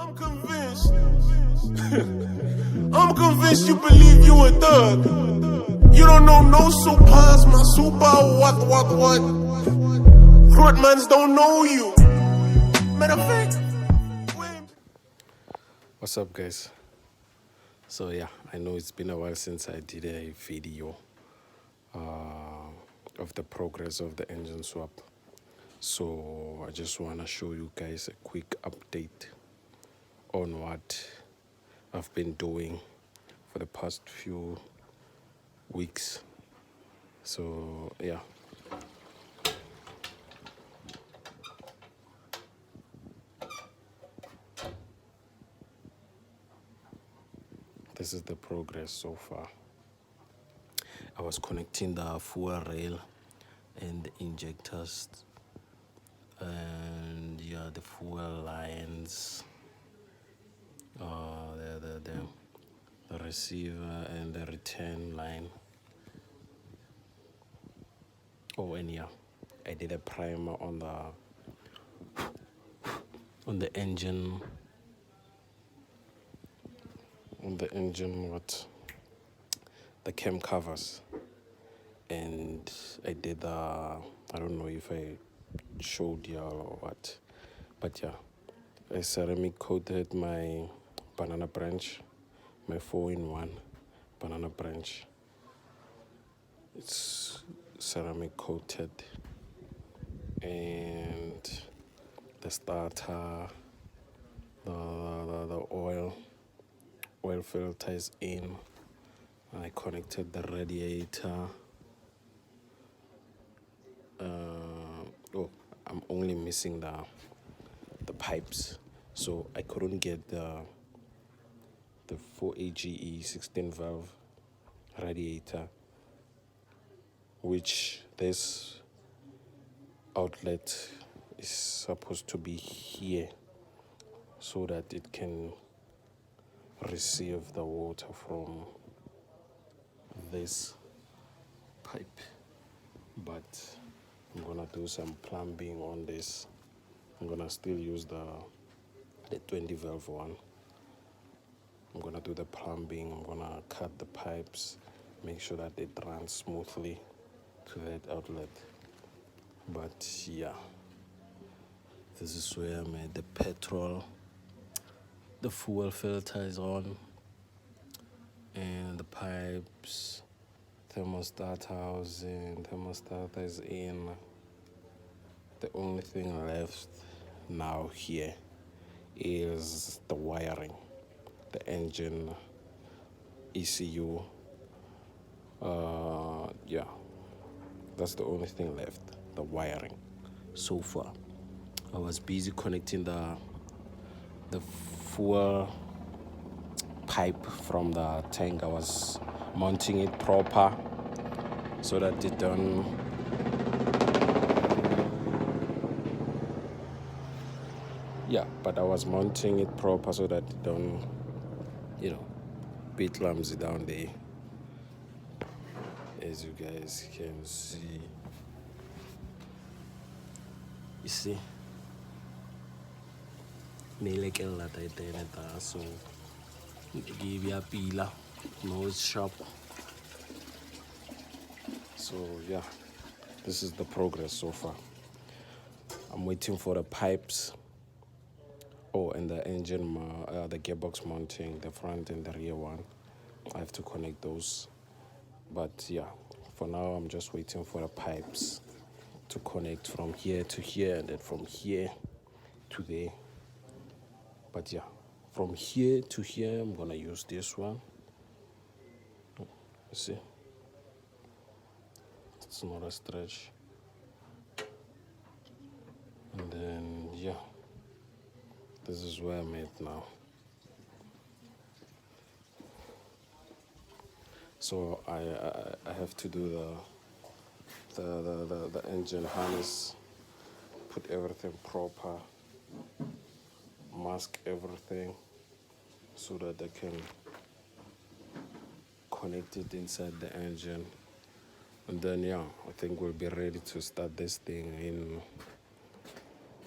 I'm convinced. I'm convinced you believe you a thug. You don't know no supers, my super what? Front don't know you. Matter of fact. What's up, guys? So yeah, I know it's been a while since I did a video of the progress of the engine swap. So I just want to show you guys a quick update on what I've been doing for the past few weeks. So yeah. This is the progress so far. I was connecting the fuel rail and the injectors and yeah, the fuel lines, the receiver and the return line. Oh, and yeah, I did a primer on the engine. The cam covers, and I did I don't know if I showed y'all or what, but yeah, I ceramic coated my banana branch, my 4-in-1 banana branch. It's ceramic coated, and the starter, the oil filter is in. I connected the radiator. I'm only missing the pipes, so I couldn't get the 4AGE 16-valve radiator, which this outlet is supposed to be here so that it can receive the water from this pipe. But I'm gonna do some plumbing on this. I'm gonna still use the 20-valve one. I'm gonna do the plumbing. I'm gonna cut the pipes, make sure that it runs smoothly to that outlet. But yeah, this is where I made the petrol. The fuel filter is on, and the pipes, thermostat housing, thermostat is in. The only thing left now here is the wiring, the engine, ECU. Yeah, that's the only thing left, the wiring. So far, I was busy connecting the fuel pipe from the tank. I was mounting it proper so that it don't but I was mounting it proper so that it don't be clumsy down there, as you guys can see. You see, so give you a pila, nose sharp. So yeah, this is the progress so far. I'm waiting for the pipes. Oh, and the engine, the gearbox mounting, the front and the rear one. I have to connect those. But yeah, for now I'm just waiting for the pipes to connect from here to here and then from here to there. But yeah, from here to here I'm gonna use this one. You see, it's not a stretch. And then yeah, this is where I'm at now. So I have to do the engine harness, put everything proper, mask everything so that I can connect it inside the engine. And then yeah, I think we'll be ready to start this thing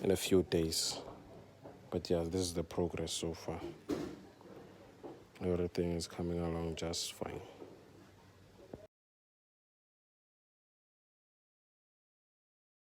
in a few days. But yeah, this is the progress so far. Everything is coming along just fine.